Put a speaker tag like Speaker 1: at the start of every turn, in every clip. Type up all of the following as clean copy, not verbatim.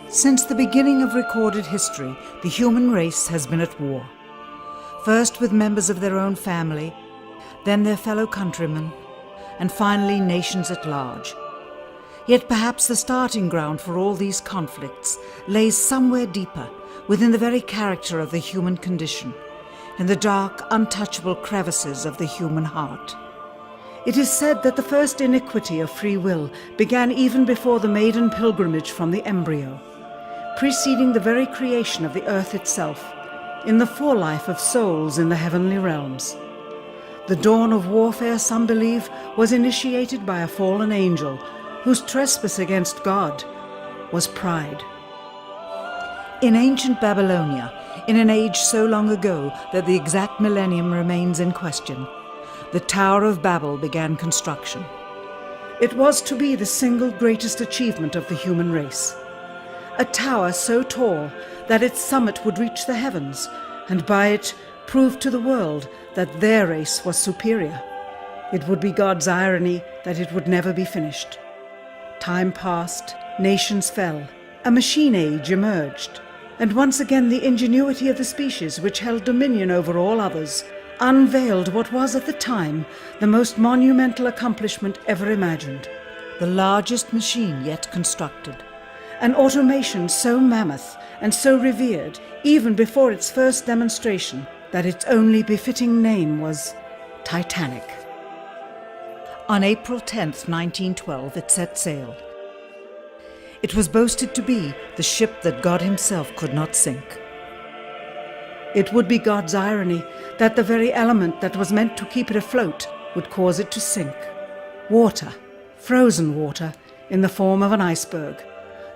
Speaker 1: Since the beginning of recorded history, the human race has been at war. First with members of their own family, then their fellow countrymen, and finally nations at large. Yet perhaps the starting ground for all these conflicts lays somewhere deeper, within the very character of the human condition, in the dark, untouchable crevices of the human heart. It is said that the first iniquity of free will began even before the maiden pilgrimage from the embryo, preceding the very creation of the earth itself, in the forelife of souls in the heavenly realms. The dawn of warfare, some believe, was initiated by a fallen angel whose trespass against God was pride. In ancient Babylonia, in an age so long ago that the exact millennium remains in question, the Tower of Babel began construction. It was to be the single greatest achievement of the human race. A tower so tall that its summit would reach the heavens, and by it prove to the world that their race was superior. It would be God's irony that it would never be finished. Time passed, nations fell, a machine age emerged, and once again the ingenuity of the species which held dominion over all others unveiled what was at the time the most monumental accomplishment ever imagined, the largest machine yet constructed, an automation so mammoth and so revered even before its first demonstration that its only befitting name was Titanic. On April 10th, 1912, it set sail. It was boasted to be the ship that God himself could not sink. It would be God's irony that the very element that was meant to keep it afloat would cause it to sink. Water, frozen water, in the form of an iceberg.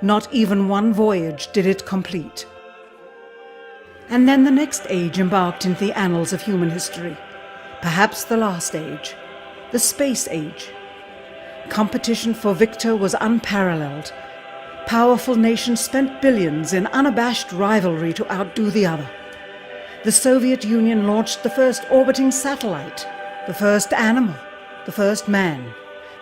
Speaker 1: Not even one voyage did it complete. And then the next age embarked into the annals of human history, perhaps the last age, the space age. Competition for victor was unparalleled. Powerful nations spent billions in unabashed rivalry to outdo the other. The Soviet Union launched the first orbiting satellite, the first animal, the first man.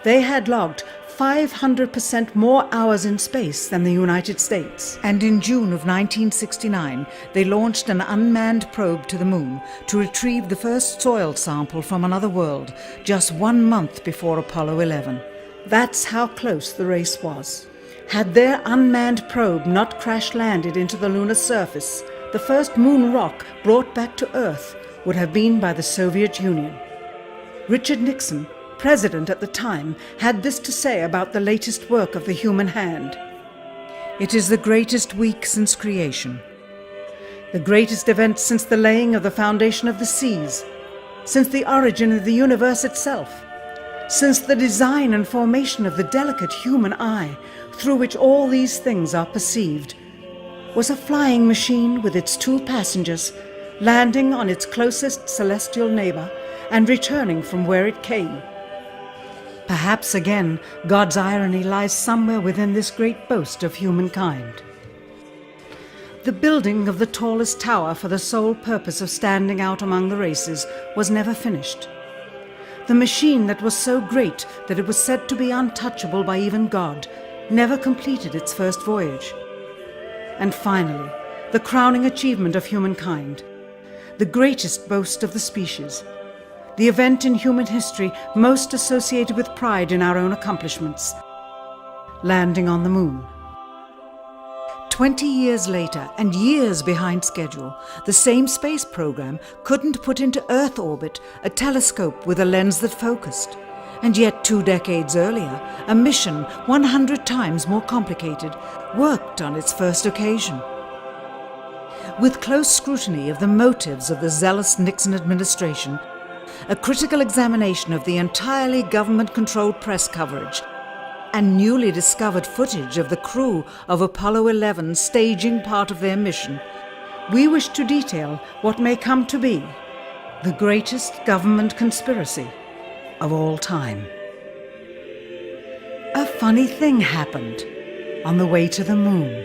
Speaker 1: They had logged 500% more hours in space than the United States. And in June of 1969, they launched an unmanned probe to the moon to retrieve the first soil sample from another world, just 1 month before Apollo 11. That's how close the race was. Had their unmanned probe not crash-landed into the lunar surface, the first moon rock brought back to Earth would have been by the Soviet Union. Richard Nixon, president at the time, had this to say about the latest work of the human hand. It is the greatest week since creation, the greatest event since the laying of the foundation of the seas, since the origin of the universe itself, since the design and formation of the delicate human eye through which all these things are perceived, was a flying machine with its 2 passengers landing on its closest celestial neighbor and returning from where it came. Perhaps again God's irony lies somewhere within this great boast of humankind. The building of the tallest tower for the sole purpose of standing out among the races was never finished. The machine that was so great that it was said to be untouchable by even God never completed its first voyage. And finally, the crowning achievement of humankind, the greatest boast of the species, the event in human history most associated with pride in our own accomplishments, landing on the moon. 20 years later, and years behind schedule, the same space program couldn't put into Earth orbit a telescope with a lens that focused. And yet 2 decades earlier, a mission 100 times more complicated worked on its first occasion. With close scrutiny of the motives of the zealous Nixon administration, a critical examination of the entirely government-controlled press coverage, and newly discovered footage of the crew of Apollo 11 staging part of their mission, we wish to detail what may come to be the greatest government conspiracy of all time. A funny thing happened on the way to the moon.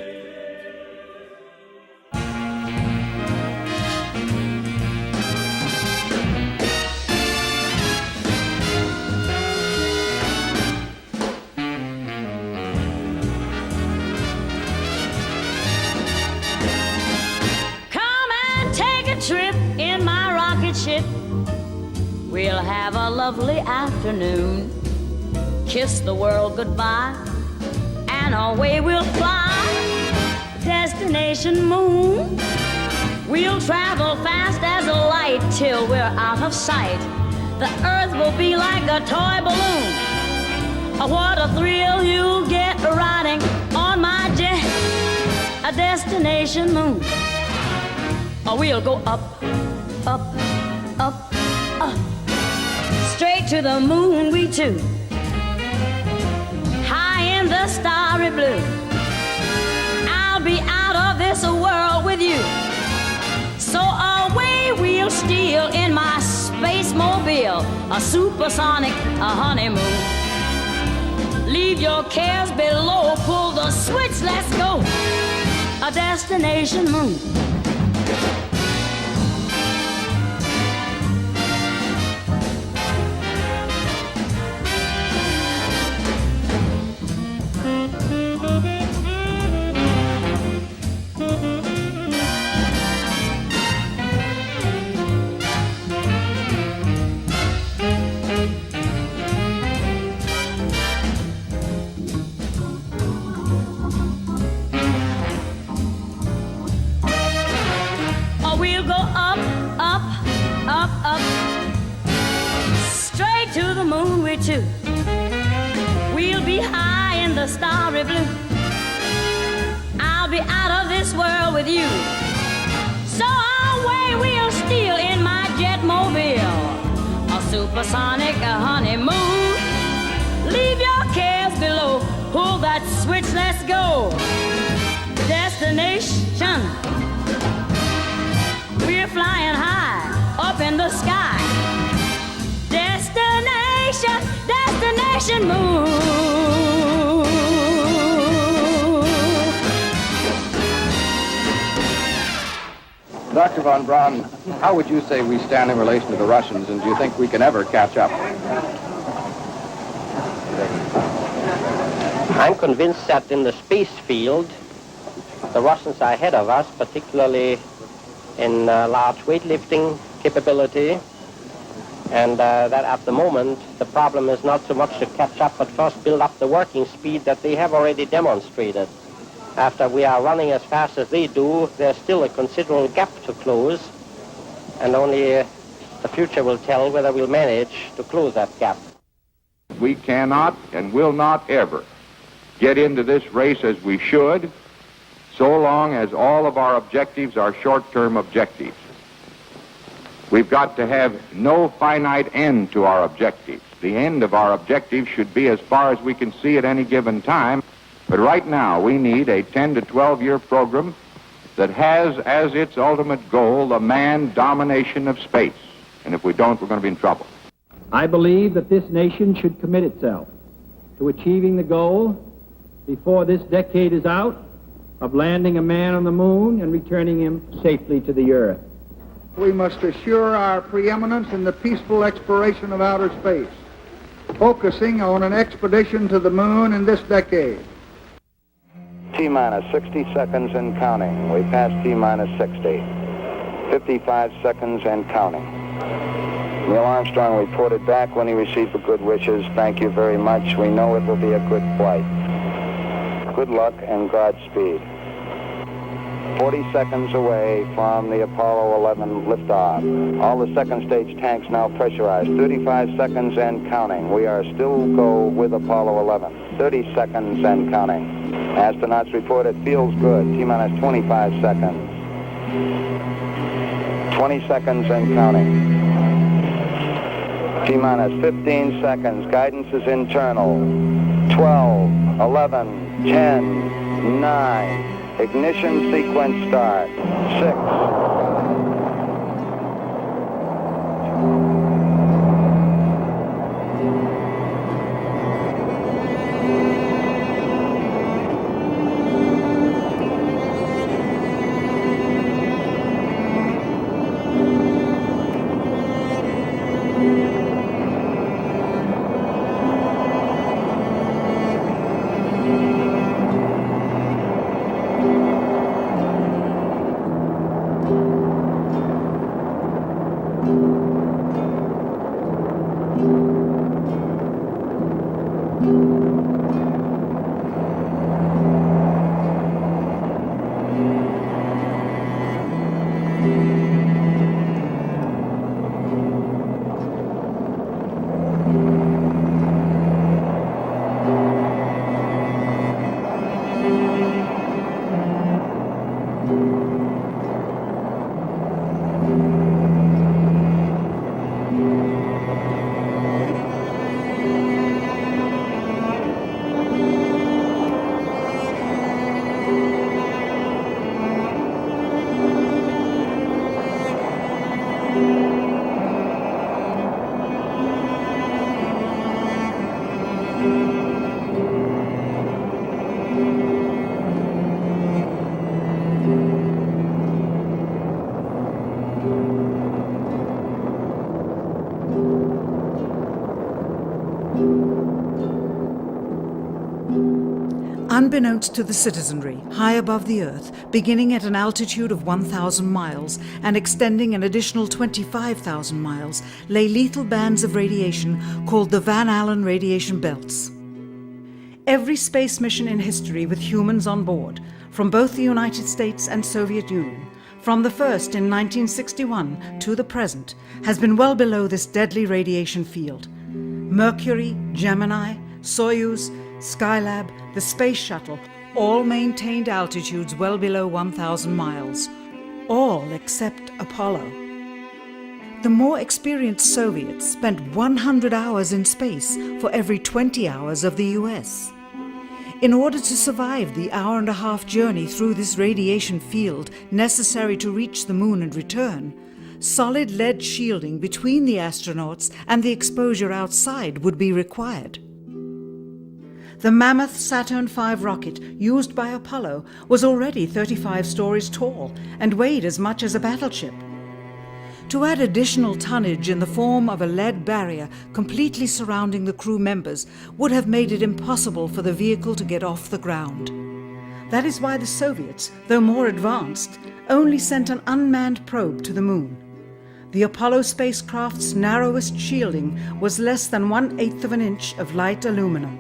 Speaker 2: ship. We'll have a lovely afternoon, kiss the world goodbye, and away we'll fly. Destination moon. We'll travel fast as a light till we're out of sight. The earth will be like a toy balloon. Oh, what a thrill you'll get riding on my jet. A destination moon. Oh, we'll go up, up, up, up, straight to the moon we two. High in the starry blue. I'll be out of this world with you. So away we'll steal in my space mobile, a supersonic, a honeymoon. Leave your cares below, pull the switch, let's go. A destination moon. Too. We'll be high in the starry blue. I'll be out of this world with you. So away we'll steal in my jet mobile, a supersonic, a honeymoon. Leave your cares below, pull that switch, let's go. Destination. We're flying high up in the sky. Destination moon.
Speaker 3: Dr. von Braun, how would you say we stand in relation to the Russians, and do you think we can ever catch up?
Speaker 4: I'm convinced that in the space field, the Russians are ahead of us, particularly in large weightlifting capability. And that at the moment, the problem is not so much to catch up, but first build up the working speed that they have already demonstrated. After we are running as fast as they do, there's still a considerable gap to close, and only the future will tell whether we'll manage to close that gap.
Speaker 5: We cannot and will not ever get into this race as we should, so long as all of our objectives are short-term objectives. We've got to have no finite end to our objectives. The end of our objectives should be as far as we can see at any given time. But right now, we need a 10 to 12-year program that has as its ultimate goal the manned domination of space. And if we don't, we're going to be in trouble.
Speaker 6: I believe that this nation should commit itself to achieving the goal before this decade is out of landing a man on the moon and returning him safely to the earth.
Speaker 7: We must assure our preeminence in the peaceful exploration of outer space, focusing on an expedition to the moon in this decade.
Speaker 8: T-minus 60 seconds and counting. We passed T-minus 60. 55 seconds and counting. Neil Armstrong reported back when he received the good wishes. Thank you very much. We know it will be a good flight. Good luck and Godspeed. 40 seconds away from the Apollo 11 liftoff. All the second stage tanks now pressurized. 35 seconds and counting. We are still go with Apollo 11. 30 seconds and counting. Astronauts report it feels good. T-minus 25 seconds. 20 seconds and counting. T-minus 15 seconds. Guidance is internal. 12, 11, 10, 9. Ignition sequence start. 6.
Speaker 1: Unbeknownst to the citizenry, high above the Earth, beginning at an altitude of 1,000 miles and extending an additional 25,000 miles, lay lethal bands of radiation called the Van Allen radiation belts. Every space mission in history with humans on board, from both the United States and Soviet Union, from the first in 1961 to the present, has been well below this deadly radiation field. Mercury, Gemini, Soyuz, Skylab, the Space Shuttle, all maintained altitudes well below 1,000 miles. All except Apollo. The more experienced Soviets spent 100 hours in space for every 20 hours of the US. In order to survive the hour-and-a-half journey through this radiation field necessary to reach the moon and return, solid lead shielding between the astronauts and the exposure outside would be required. The mammoth Saturn V rocket used by Apollo was already 35 stories tall and weighed as much as a battleship. To add additional tonnage in the form of a lead barrier completely surrounding the crew members would have made it impossible for the vehicle to get off the ground. That is why the Soviets, though more advanced, only sent an unmanned probe to the moon. The Apollo spacecraft's narrowest shielding was less than 1/8 of an inch of light aluminum.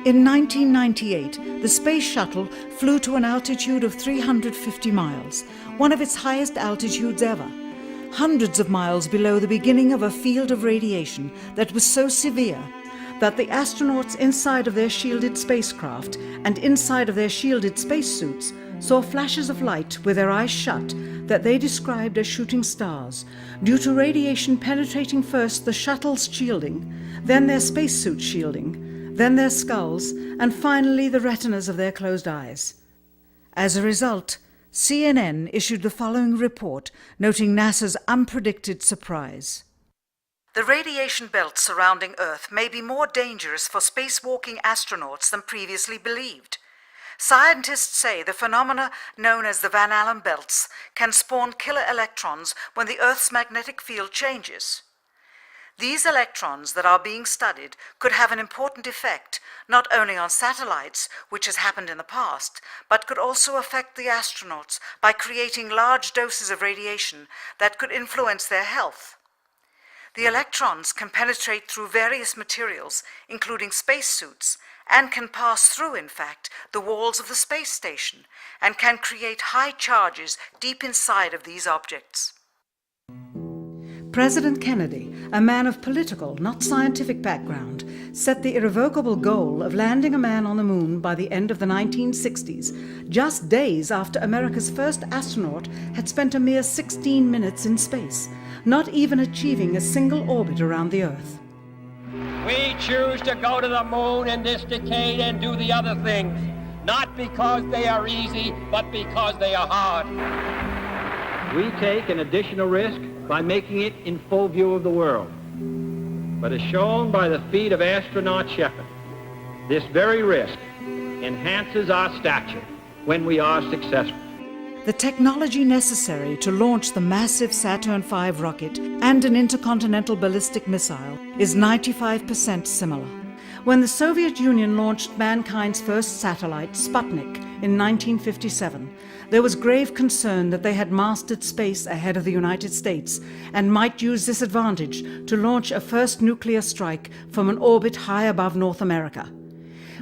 Speaker 1: In 1998, the Space Shuttle flew to an altitude of 350 miles, one of its highest altitudes ever, hundreds of miles below the beginning of a field of radiation that was so severe that the astronauts inside of their shielded spacecraft and inside of their shielded spacesuits saw flashes of light with their eyes shut that they described as shooting stars, due to radiation penetrating first the shuttle's shielding, then their spacesuit shielding, then their skulls, and finally the retinas of their closed eyes. As a result, CNN issued the following report noting NASA's unpredicted surprise. The radiation belt surrounding Earth may be more dangerous for spacewalking astronauts than previously believed. Scientists say the phenomena known as the Van Allen belts can spawn killer electrons when the Earth's magnetic field changes. These electrons that are being studied could have an important effect, not only on satellites, which has happened in the past, but could also affect the astronauts by creating large doses of radiation that could influence their health. The electrons can penetrate through various materials, including spacesuits, and can pass through, in fact, the walls of the space station, and can create high charges deep inside of these objects. President Kennedy, a man of political, not scientific background, set the irrevocable goal of landing a man on the moon by the end of the 1960s, just days after America's first astronaut had spent a mere 16 minutes in space, not even achieving a single orbit around the Earth.
Speaker 6: We choose to go to the moon in this decade and do the other things, not because they are easy, but because they are hard. We take an additional risk by making it in full view of the world. But as shown by the feat of astronaut Shepard, this very risk enhances our stature when we are successful.
Speaker 1: The technology necessary to launch the massive Saturn V rocket and an intercontinental ballistic missile is 95% similar. When the Soviet Union launched mankind's first satellite, Sputnik, in 1957, there was grave concern that they had mastered space ahead of the United States and might use this advantage to launch a first nuclear strike from an orbit high above North America.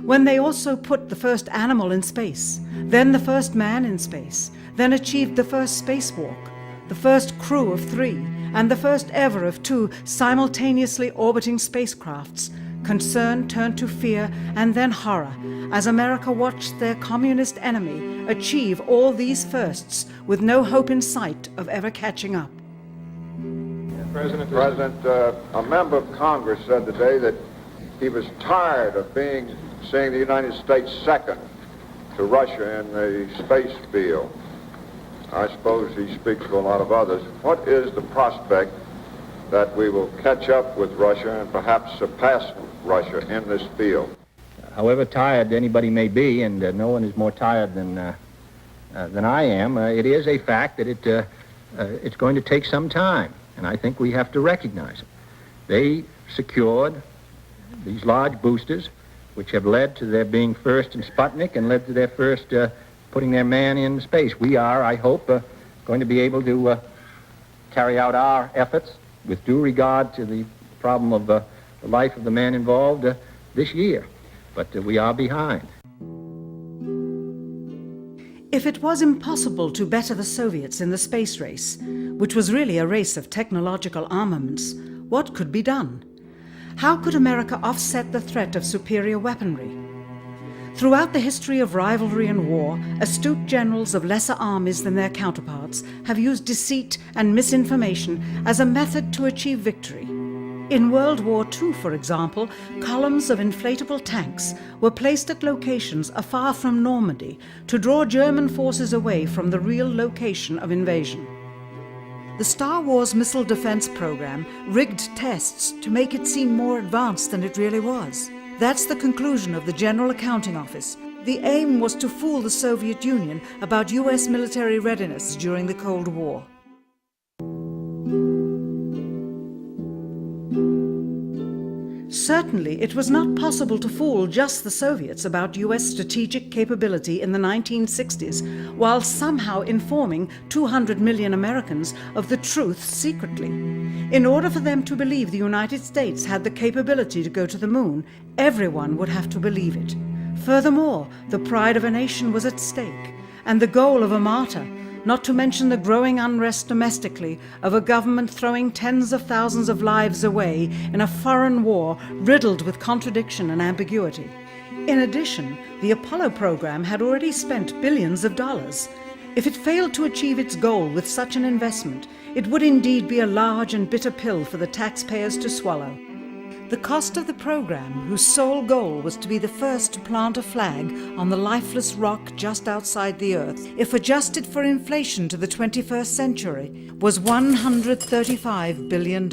Speaker 1: When they also put the first animal in space, then the first man in space, then achieved the first spacewalk, the first crew of 3, and the first ever of 2 simultaneously orbiting spacecrafts, concern turned to fear and then horror as America watched their communist enemy achieve all these firsts with no hope in sight of ever catching up.
Speaker 5: President, a member of Congress said today that he was tired of seeing the United States second to Russia in the space field. I suppose he speaks for a lot of others. What is the prospect that we will catch up with Russia and perhaps surpass Russia in this field?
Speaker 6: However tired anybody may be, and no one is more tired than I am, it is a fact that it's going to take some time, and I think we have to recognize it. They secured these large boosters which have led to their being first in Sputnik and led to their first putting their man in space. We are, I hope, going to be able to carry out our efforts with due regard to the problem of the life of the man involved this year. But we are behind.
Speaker 1: If it was impossible to better the Soviets in the space race, which was really a race of technological armaments, what could be done? How could America offset the threat of superior weaponry? Throughout the history of rivalry and war, astute generals of lesser armies than their counterparts have used deceit and misinformation as a method to achieve victory. In World War II, for example, columns of inflatable tanks were placed at locations afar from Normandy to draw German forces away from the real location of invasion. The Star Wars missile defense program rigged tests to make it seem more advanced than it really was. That's the conclusion of the General Accounting Office. The aim was to fool the Soviet Union about US military readiness during the Cold War. Certainly, it was not possible to fool just the Soviets about US strategic capability in the 1960s, while somehow informing 200 million Americans of the truth secretly. In order for them to believe the United States had the capability to go to the moon, everyone would have to believe it. Furthermore, the pride of a nation was at stake, and the goal of a martyr, not to mention the growing unrest domestically of a government throwing tens of thousands of lives away in a foreign war riddled with contradiction and ambiguity. In addition, the Apollo program had already spent billions of dollars. If it failed to achieve its goal with such an investment, it would indeed be a large and bitter pill for the taxpayers to swallow. The cost of the program, whose sole goal was to be the first to plant a flag on the lifeless rock just outside the Earth, if adjusted for inflation to the 21st century, was $135 billion.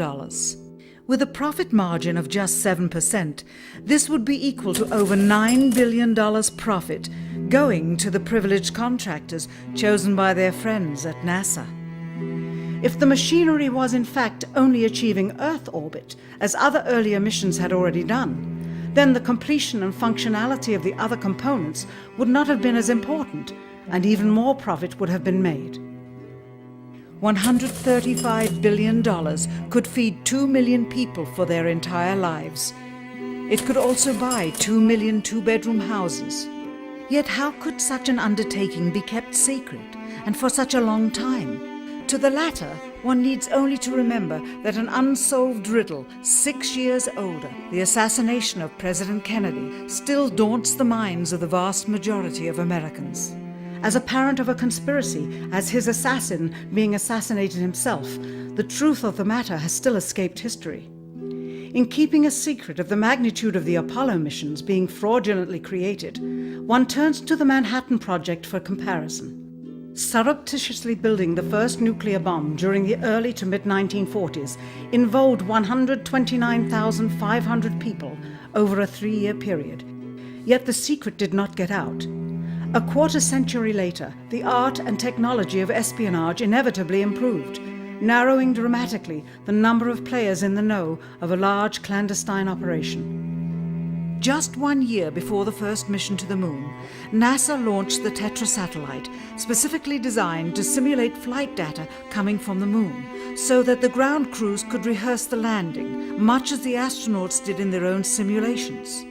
Speaker 1: With a profit margin of just 7%, this would be equal to over $9 billion profit going to the privileged contractors chosen by their friends at NASA. If the machinery was in fact only achieving Earth orbit, as other earlier missions had already done, then the completion and functionality of the other components would not have been as important, and even more profit would have been made. $135 billion could feed 2 million people for their entire lives. It could also buy 2 million two-bedroom houses. Yet how could such an undertaking be kept secret, and for such a long time? To the latter, one needs only to remember that an unsolved riddle, 6 years older, the assassination of President Kennedy, still daunts the minds of the vast majority of Americans. As a parent of a conspiracy, as his assassin being assassinated himself, the truth of the matter has still escaped history. In keeping a secret of the magnitude of the Apollo missions being fraudulently created, one turns to the Manhattan Project for comparison. Surreptitiously building the first nuclear bomb during the early to mid-1940s involved 129,500 people over a 3-year period. Yet the secret did not get out. A quarter century later, the art and technology of espionage inevitably improved, narrowing dramatically the number of players in the know of a large clandestine operation. Just 1 year before the first mission to the moon, NASA launched the Tetra satellite, specifically designed to simulate flight data coming from the moon, so that the ground crews could rehearse the landing, much as the astronauts did in their own simulations.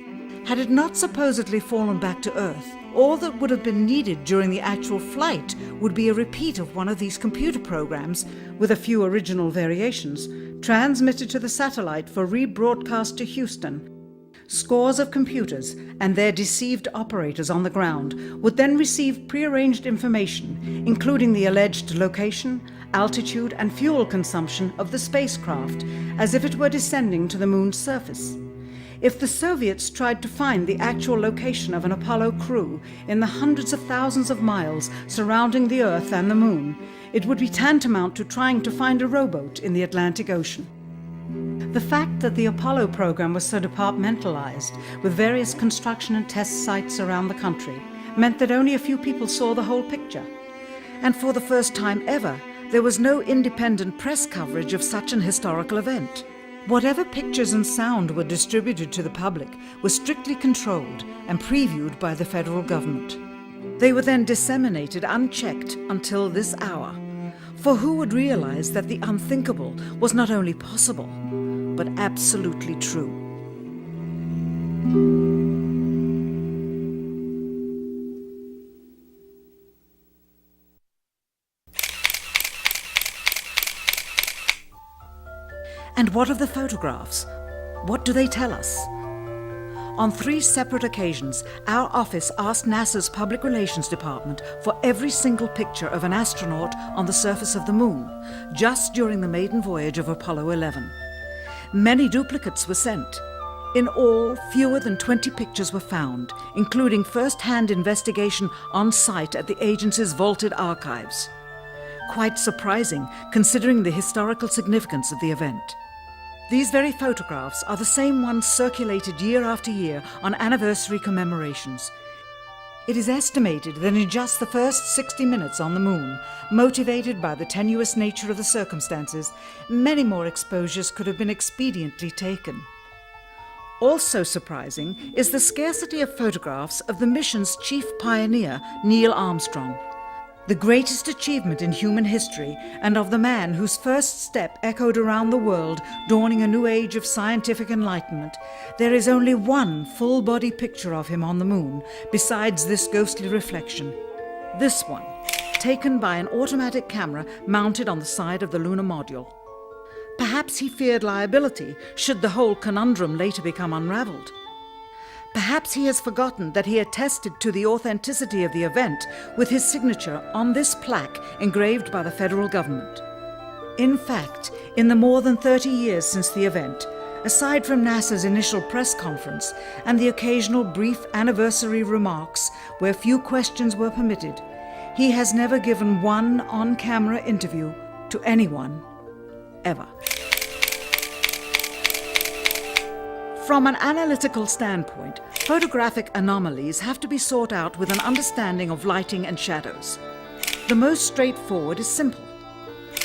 Speaker 1: Had it not supposedly fallen back to Earth, all that would have been needed during the actual flight would be a repeat of one of these computer programs, with a few original variations, transmitted to the satellite for rebroadcast to Houston. Scores of computers and their deceived operators on the ground would then receive prearranged information, including the alleged location, altitude, and fuel consumption of the spacecraft, as if it were descending to the moon's surface. If the Soviets tried to find the actual location of an Apollo crew in the hundreds of thousands of miles surrounding the Earth and the moon, it would be tantamount to trying to find a rowboat in the Atlantic Ocean. The fact that the Apollo program was so departmentalized, with various construction and test sites around the country, meant that only a few people saw the whole picture. And for the first time ever, there was no independent press coverage of such an historical event. Whatever pictures and sound were distributed to the public were strictly controlled and previewed by the federal government. They were then disseminated unchecked until this hour. For who would realize that the unthinkable was not only possible, but absolutely true? And what of the photographs? What do they tell us? On 3 separate occasions, our office asked NASA's Public Relations Department for every single picture of an astronaut on the surface of the Moon, just during the maiden voyage of Apollo 11. Many duplicates were sent. In all, fewer than 20 pictures were found, including first-hand investigation on site at the agency's vaulted archives. Quite surprising, considering the historical significance of the event. These very photographs are the same ones circulated year after year on anniversary commemorations. It is estimated that in just the first 60 minutes on the Moon, motivated by the tenuous nature of the circumstances, many more exposures could have been expediently taken. Also surprising is the scarcity of photographs of the mission's chief pioneer, Neil Armstrong. The greatest achievement in human history, and of the man whose first step echoed around the world, dawning a new age of scientific enlightenment, there is only one full-body picture of him on the Moon, besides this ghostly reflection. This one, taken by an automatic camera mounted on the side of the lunar module. Perhaps he feared liability should the whole conundrum later become unraveled. Perhaps he has forgotten that he attested to the authenticity of the event with his signature on this plaque engraved by the federal government. In fact, in the more than 30 years since the event, aside from NASA's initial press conference and the occasional brief anniversary remarks where few questions were permitted, he has never given one on-camera interview to anyone, ever. From an analytical standpoint, photographic anomalies have to be sought out with an understanding of lighting and shadows. The most straightforward is simple.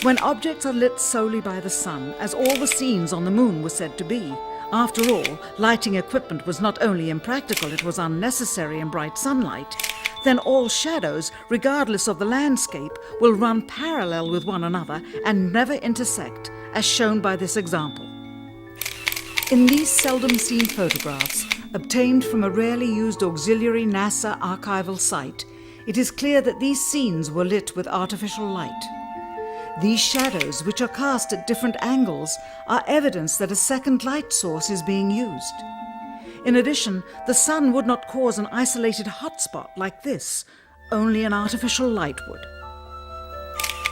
Speaker 1: When objects are lit solely by the sun, as all the scenes on the Moon were said to be, after all, lighting equipment was not only impractical, it was unnecessary in bright sunlight, then all shadows, regardless of the landscape, will run parallel with one another and never intersect, as shown by this example. In these seldom-seen photographs, obtained from a rarely used auxiliary NASA archival site, it is clear that these scenes were lit with artificial light. These shadows, which are cast at different angles, are evidence that a second light source is being used. In addition, the sun would not cause an isolated hotspot like this, only an artificial light would.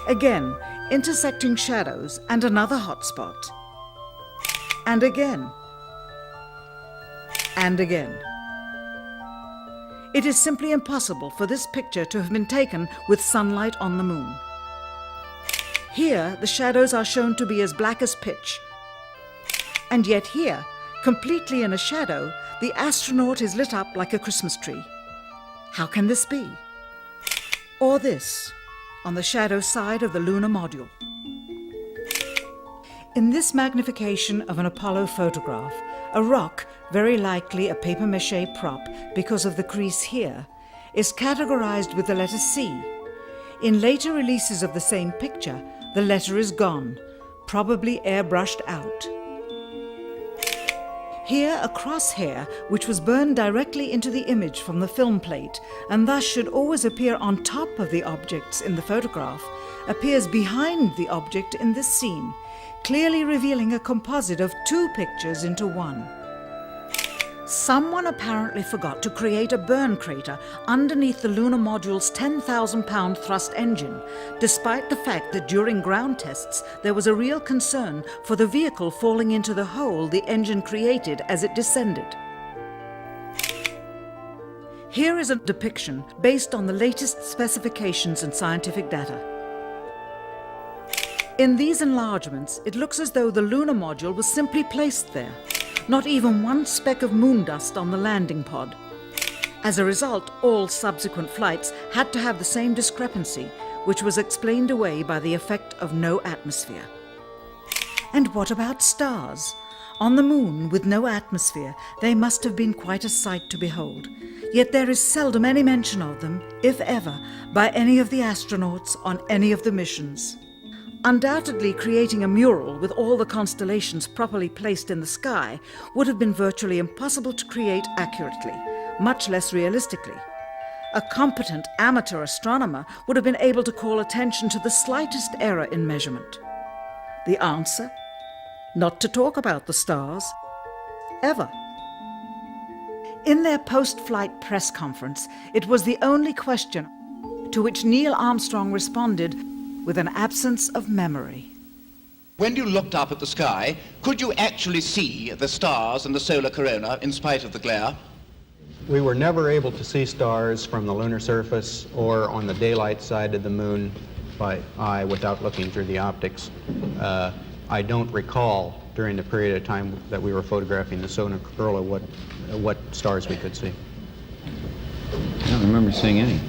Speaker 1: Again, intersecting shadows and another hotspot. And again. And again. It is simply impossible for this picture to have been taken with sunlight on the Moon. Here, the shadows are shown to be as black as pitch. And yet here, completely in a shadow, the astronaut is lit up like a Christmas tree. How can this be? Or this, on the shadow side of the lunar module. In this magnification of an Apollo photograph, a rock, very likely a papier-mâché prop because of the crease here, is categorized with the letter C. In later releases of the same picture, the letter is gone, probably airbrushed out. Here, a crosshair, which was burned directly into the image from the film plate, and thus should always appear on top of the objects in the photograph, appears behind the object in this scene, clearly revealing a composite of 2 pictures into one. Someone apparently forgot to create a burn crater underneath the lunar module's 10,000-pound thrust engine, despite the fact that during ground tests there was a real concern for the vehicle falling into the hole the engine created as it descended. Here is a depiction based on the latest specifications and scientific data. In these enlargements, it looks as though the lunar module was simply placed there. Not even one speck of moon dust on the landing pod. As a result, all subsequent flights had to have the same discrepancy, which was explained away by the effect of no atmosphere. And what about stars? On the moon, with no atmosphere, they must have been quite a sight to behold. Yet there is seldom any mention of them, if ever, by any of the astronauts on any of the missions. Undoubtedly, creating a mural with all the constellations properly placed in the sky would have been virtually impossible to create accurately, much less realistically. A competent amateur astronomer would have been able to call attention to the slightest error in measurement. The answer? Not to talk about the stars. Ever. In their post-flight press conference, it was the only question to which Neil Armstrong responded with an absence of memory.
Speaker 9: When you looked up at the sky, could you actually see the stars and the solar corona in spite of the glare?
Speaker 10: We were never able to see stars from the lunar surface or on the daylight side of the moon by eye without looking through the optics. I don't recall during the period of time that we were photographing the solar corona what stars we could see.
Speaker 11: I don't remember seeing any.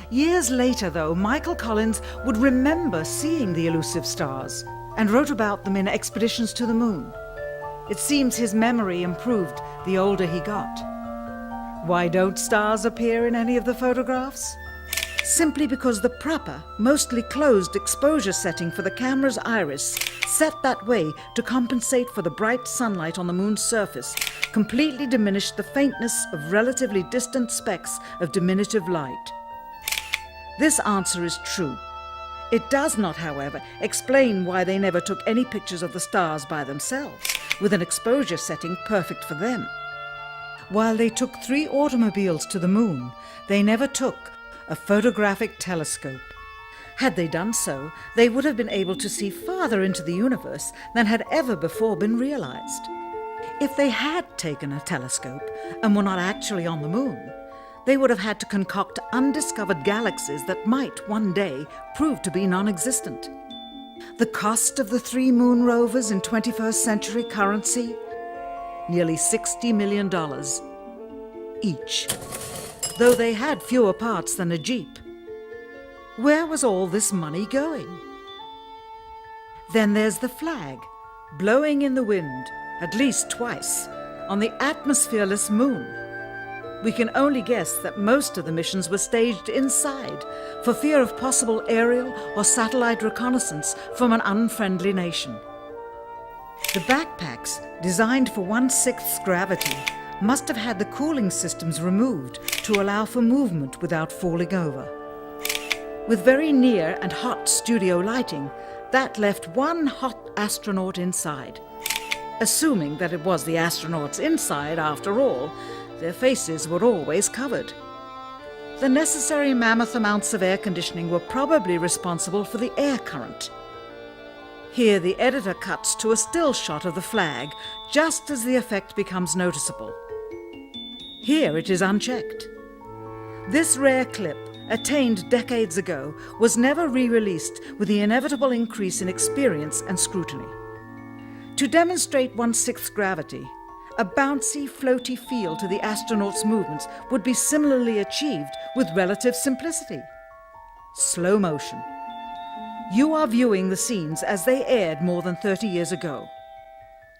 Speaker 1: Years later, though, Michael Collins would remember seeing the elusive stars and wrote about them in Expeditions to the Moon. It seems his memory improved the older he got. Why don't stars appear in any of the photographs? Simply because the proper, mostly closed exposure setting for the camera's iris, set that way to compensate for the bright sunlight on the moon's surface, completely diminished the faintness of relatively distant specks of diminutive light. This answer is true. It does not, however, explain why they never took any pictures of the stars by themselves, with an exposure setting perfect for them. While they took 3 automobiles to the moon, they never took a photographic telescope. Had they done so, they would have been able to see farther into the universe than had ever before been realized. If they had taken a telescope and were not actually on the moon, they would have had to concoct undiscovered galaxies that might one day prove to be non-existent. The cost of the 3 moon rovers in 21st century currency? Nearly $60 million each, though they had fewer parts than a Jeep. Where was all this money going? Then there's the flag, blowing in the wind, at least twice, on the atmosphereless moon. We can only guess that most of the missions were staged inside for fear of possible aerial or satellite reconnaissance from an unfriendly nation. The backpacks, designed for 1/6 gravity, must have had the cooling systems removed to allow for movement without falling over. With very near and hot studio lighting, that left one hot astronaut inside. Assuming that it was the astronauts inside, after all, their faces were always covered. The necessary mammoth amounts of air conditioning were probably responsible for the air current. Here the editor cuts to a still shot of the flag, just as the effect becomes noticeable. Here it is unchecked. This rare clip, attained decades ago, was never re-released with the inevitable increase in experience and scrutiny. To demonstrate 1/6 gravity, a bouncy, floaty feel to the astronauts' movements would be similarly achieved with relative simplicity. Slow motion. You are viewing the scenes as they aired more than 30 years ago.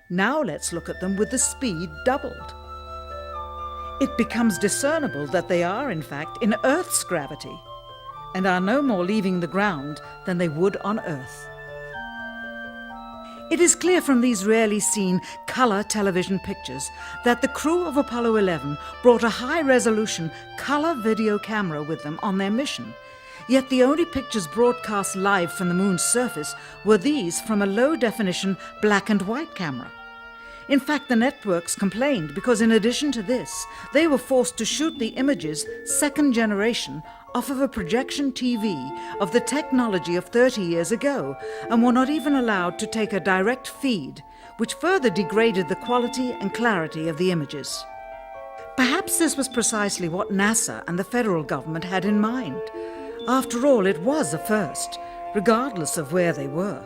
Speaker 1: Now let's look at them with the speed doubled. It becomes discernible that they are, in fact, in Earth's gravity, and are no more leaving the ground than they would on Earth. It is clear from these rarely seen color television pictures that the crew of Apollo 11 brought a high-resolution color video camera with them on their mission, yet the only pictures broadcast live from the moon's surface were these from a low-definition black and white camera. In fact, the networks complained because in addition to this, they were forced to shoot the images, second generation, off of a projection TV of the technology of 30 years ago, and were not even allowed to take a direct feed, which further degraded the quality and clarity of the images. Perhaps this was precisely what NASA and the federal government had in mind. After all, it was a first, regardless of where they were.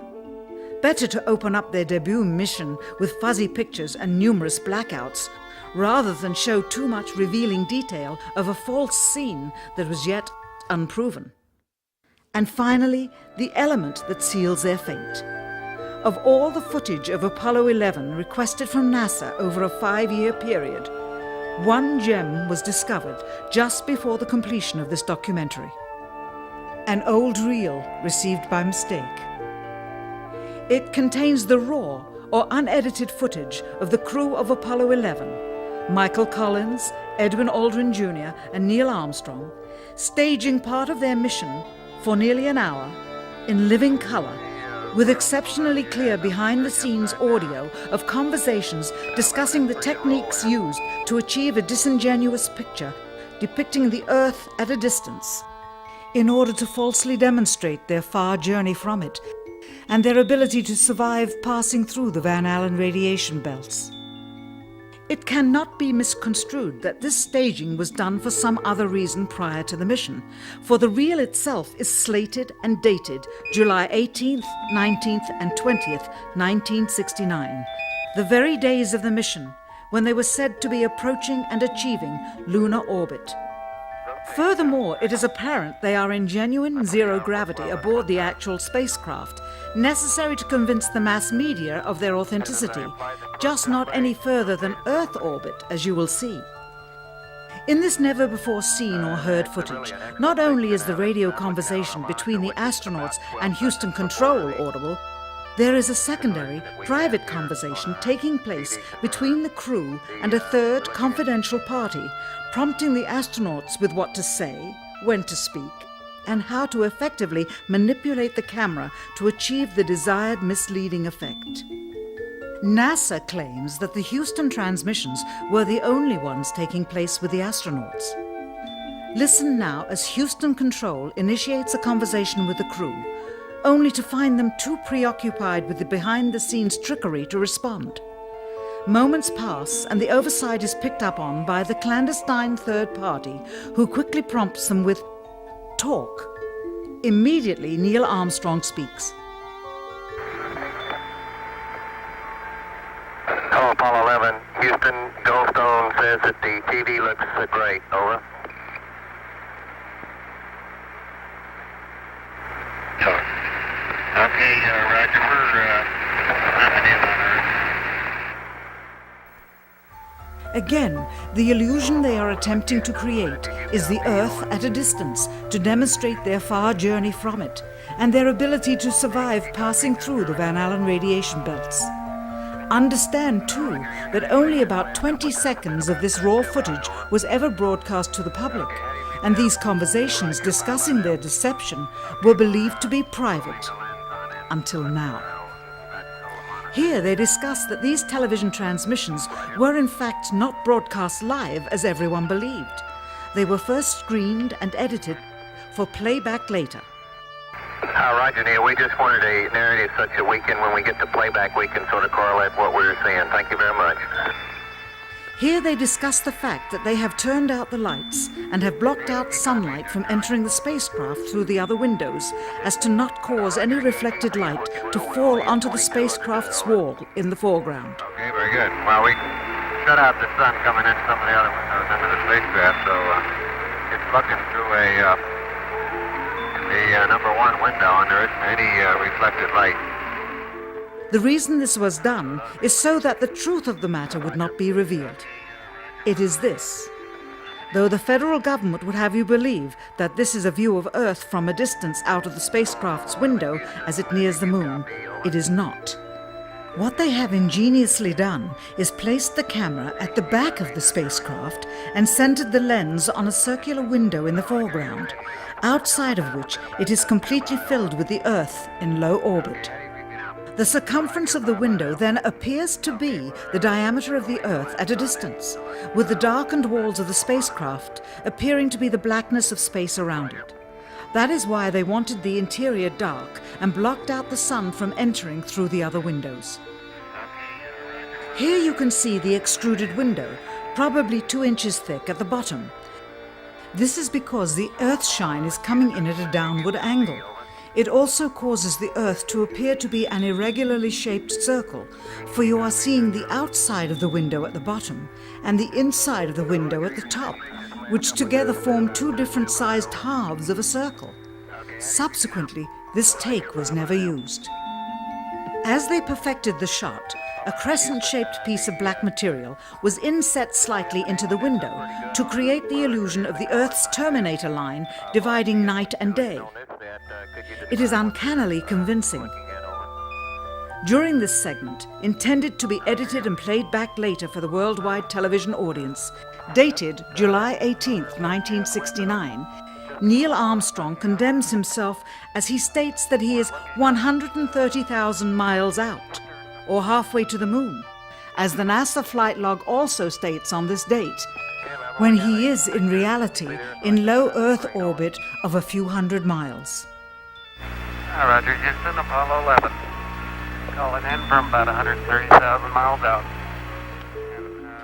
Speaker 1: Better to open up their debut mission with fuzzy pictures and numerous blackouts, rather than show too much revealing detail of a false scene that was yet unproven. And finally, the element that seals their fate. Of all the footage of Apollo 11 requested from NASA over a 5-year period, one gem was discovered just before the completion of this documentary. An old reel received by mistake. It contains the raw or unedited footage of the crew of Apollo 11, Michael Collins, Edwin Aldrin Jr., and Neil Armstrong, staging part of their mission for nearly an hour in living color, with exceptionally clear behind-the-scenes audio of conversations discussing the techniques used to achieve a disingenuous picture depicting the Earth at a distance, in order to falsely demonstrate their far journey from it and their ability to survive passing through the Van Allen radiation belts. It cannot be misconstrued that this staging was done for some other reason prior to the mission, for the reel itself is slated and dated July 18th, 19th, and 20th, 1969, the very days of the mission when they were said to be approaching and achieving lunar orbit. Furthermore, it is apparent they are in genuine zero gravity aboard the actual spacecraft, necessary to convince the mass media of their authenticity, just not any further than Earth orbit, as you will see. In this never-before-seen or heard footage, not only is the radio conversation between the astronauts and Houston Control audible, there is a secondary, private conversation taking place between the crew and a third confidential party, prompting the astronauts with what to say, when to speak, and how to effectively manipulate the camera to achieve the desired misleading effect. NASA claims that the Houston transmissions were the only ones taking place with the astronauts. Listen now as Houston Control initiates a conversation with the crew, only to find them too preoccupied with the behind-the-scenes trickery to respond. Moments pass and the oversight is picked up on by the clandestine third party, who quickly prompts them with, "Talk." Immediately, Neil Armstrong speaks.
Speaker 8: Hello, Apollo 11. Houston, Goldstone says that the TV looks great. Over. Okay, Roger. We're coming in on Earth.
Speaker 1: Again, the illusion they are attempting to create is the Earth at a distance to demonstrate their far journey from it and their ability to survive passing through the Van Allen radiation belts. Understand, too, that only about 20 seconds of this raw footage was ever broadcast to the public, and these conversations discussing their deception were believed to be private. Until now. Here they discuss that these television transmissions were in fact not broadcast live as everyone believed. They were first screened and edited for playback later.
Speaker 8: Roger, Neil. We just wanted a narrative such that we can, when we get to playback, we can sort of correlate what we were seeing. Thank you very much.
Speaker 1: Here they discuss the fact that they have turned out the lights and have blocked out sunlight from entering the spacecraft through the other windows, as to not cause any reflected light to fall onto the spacecraft's wall in the foreground.
Speaker 8: Okay, very good. Well, we shut out the sun coming in some of the other windows into the spacecraft, so it's looking through the number one window, and there isn't any reflected light.
Speaker 1: The reason this was done is so that the truth of the matter would not be revealed. It is this. Though the federal government would have you believe that this is a view of Earth from a distance out of the spacecraft's window as it nears the moon, it is not. What they have ingeniously done is placed the camera at the back of the spacecraft and centered the lens on a circular window in the foreground, outside of which it is completely filled with the Earth in low orbit. The circumference of the window then appears to be the diameter of the Earth at a distance, with the darkened walls of the spacecraft appearing to be the blackness of space around it. That is why they wanted the interior dark and blocked out the sun from entering through the other windows. Here you can see the extruded window, probably 2 inches thick at the bottom. This is because the Earth's shine is coming in at a downward angle. It also causes the Earth to appear to be an irregularly shaped circle, for you are seeing the outside of the window at the bottom and the inside of the window at the top, which together form 2 different sized halves of a circle. Subsequently, this take was never used. As they perfected the shot, a crescent-shaped piece of black material was inset slightly into the window to create the illusion of the Earth's terminator line dividing night and day. It is uncannily convincing. During this segment, intended to be edited and played back later for the worldwide television audience, dated July 18, 1969, Neil Armstrong condemns himself as he states that he is 130,000 miles out, or halfway to the moon, as the NASA flight log also states on this date, when he is in reality in low Earth orbit of a few hundred miles.
Speaker 12: Roger, Houston, Apollo 11. Calling in from about 130,000 miles out.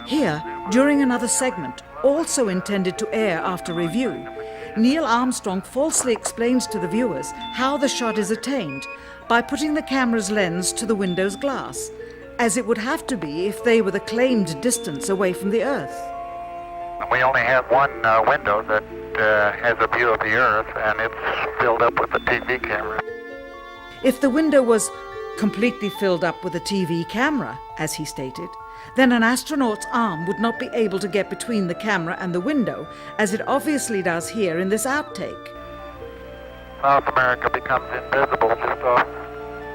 Speaker 1: Here, during another segment, also intended to air after review, Neil Armstrong falsely explains to the viewers how the shot is attained by putting the camera's lens to the window's glass, as it would have to be if they were the claimed distance away from the Earth.
Speaker 12: We only have one window that has a view of the Earth, and it's filled up with a TV camera.
Speaker 1: If the window was completely filled up with a TV camera, as he stated, then an astronaut's arm would not be able to get between the camera and the window, as it obviously does here in this outtake.
Speaker 12: South America becomes invisible just off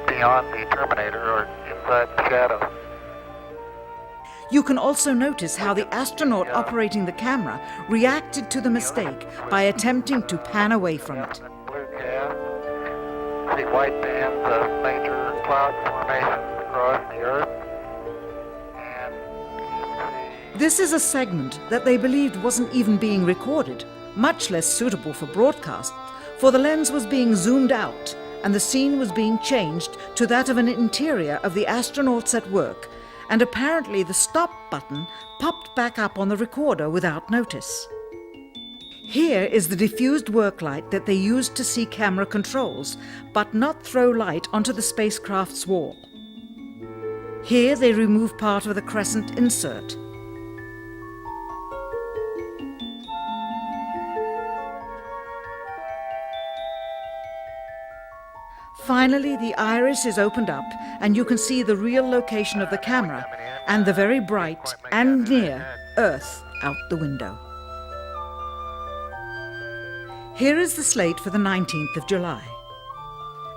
Speaker 12: beyond the terminator or inside the shadow.
Speaker 1: You can also notice how the astronaut operating the camera reacted to the mistake by attempting to pan away from it.
Speaker 12: Blue gas, see white bands of major cloud formations across the Earth.
Speaker 1: This is a segment that they believed wasn't even being recorded, much less suitable for broadcast, for the lens was being zoomed out and the scene was being changed to that of an interior of the astronauts at work, and apparently the stop button popped back up on the recorder without notice. Here is the diffused work light that they used to see camera controls, but not throw light onto the spacecraft's wall. Here they remove part of the crescent insert. Finally, the iris is opened up and you can see the real location of the camera and the very bright and near Earth out the window. Here is the slate for the 19th of July,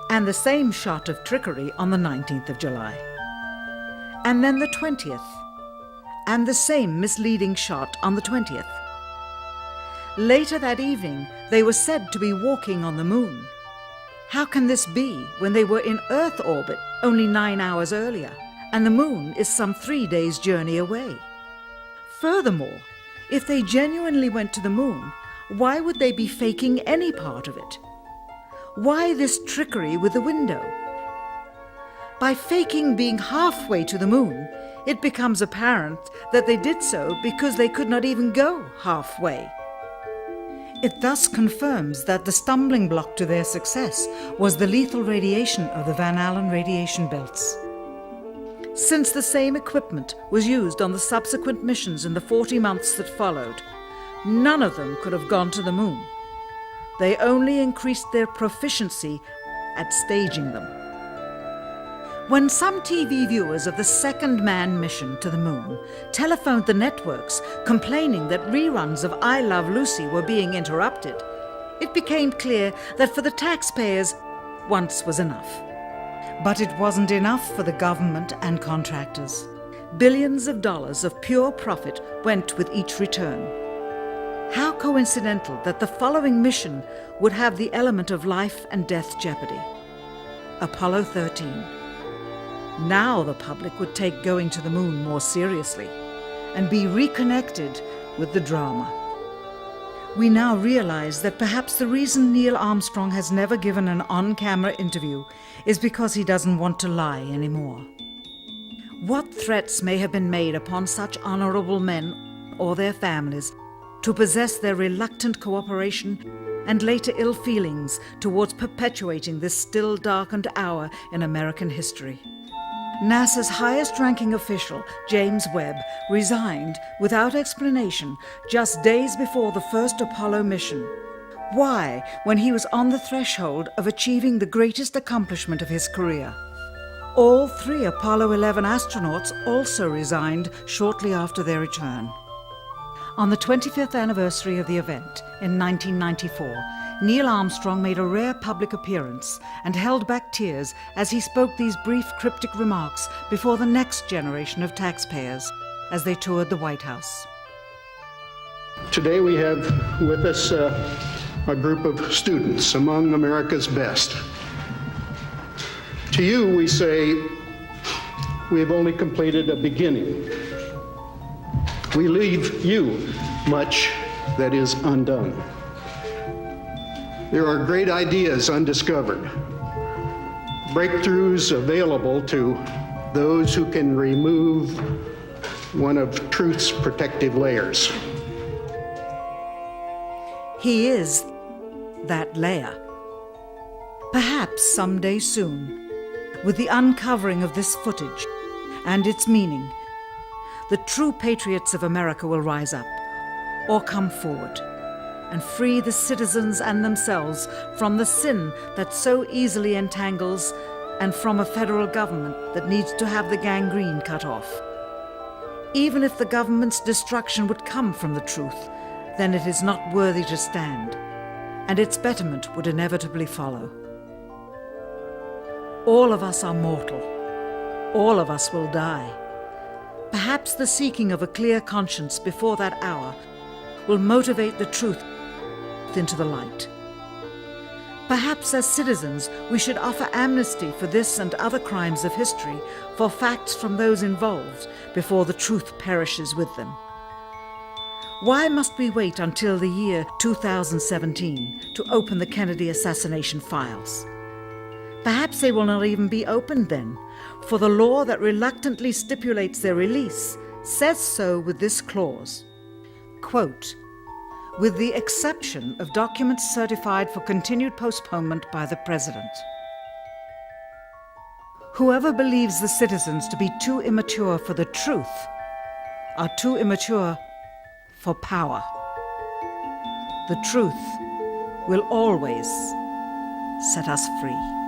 Speaker 1: and the same shot of trickery on the 19th of July, and then the 20th, and the same misleading shot on the 20th. Later that evening, they were said to be walking on the moon. How can this be when they were in Earth orbit only 9 hours earlier, and the moon is some 3 days' journey away? Furthermore, if they genuinely went to the moon, why would they be faking any part of it? Why this trickery with the window? By faking being halfway to the moon, it becomes apparent that they did so because they could not even go halfway. It thus confirms that the stumbling block to their success was the lethal radiation of the Van Allen radiation belts. Since the same equipment was used on the subsequent missions in the 40 months that followed, none of them could have gone to the moon. They only increased their proficiency at staging them. When some TV viewers of the second manned mission to the moon telephoned the networks complaining that reruns of I Love Lucy were being interrupted, it became clear that for the taxpayers, once was enough. But it wasn't enough for the government and contractors. Billions of dollars of pure profit went with each return. How coincidental that the following mission would have the element of life and death jeopardy. Apollo 13. Now the public would take going to the moon more seriously and be reconnected with the drama. We now realize that perhaps the reason Neil Armstrong has never given an on-camera interview is because he doesn't want to lie anymore. What threats may have been made upon such honorable men or their families to possess their reluctant cooperation and later ill feelings towards perpetuating this still darkened hour in American history? NASA's highest-ranking official, James Webb, resigned without explanation just days before the first Apollo mission. Why, when he was on the threshold of achieving the greatest accomplishment of his career? All 3 Apollo 11 astronauts also resigned shortly after their return. On the 25th anniversary of the event in 1994, Neil Armstrong made a rare public appearance and held back tears as he spoke these brief cryptic remarks before the next generation of taxpayers as they toured the White House.
Speaker 13: Today we have with us a group of students among America's best. To you we say, we have only completed a beginning. We leave you much that is undone. There are great ideas undiscovered, breakthroughs available to those who can remove one of truth's protective layers.
Speaker 1: He is that layer. Perhaps someday soon, with the uncovering of this footage and its meaning, the true patriots of America will rise up or come forward and free the citizens and themselves from the sin that so easily entangles and from a federal government that needs to have the gangrene cut off. Even if the government's destruction would come from the truth, then it is not worthy to stand, and its betterment would inevitably follow. All of us are mortal. All of us will die. Perhaps the seeking of a clear conscience before that hour will motivate the truth into the light. Perhaps as citizens we should offer amnesty for this and other crimes of history, for facts from those involved, before the truth perishes with them. Why must we wait until the year 2017 to open the Kennedy assassination files? Perhaps they will not even be opened then, for the law that reluctantly stipulates their release says so with this clause, quote, with the exception of documents certified for continued postponement by the President. Whoever believes the citizens to be too immature for the truth are too immature for power. The truth will always set us free.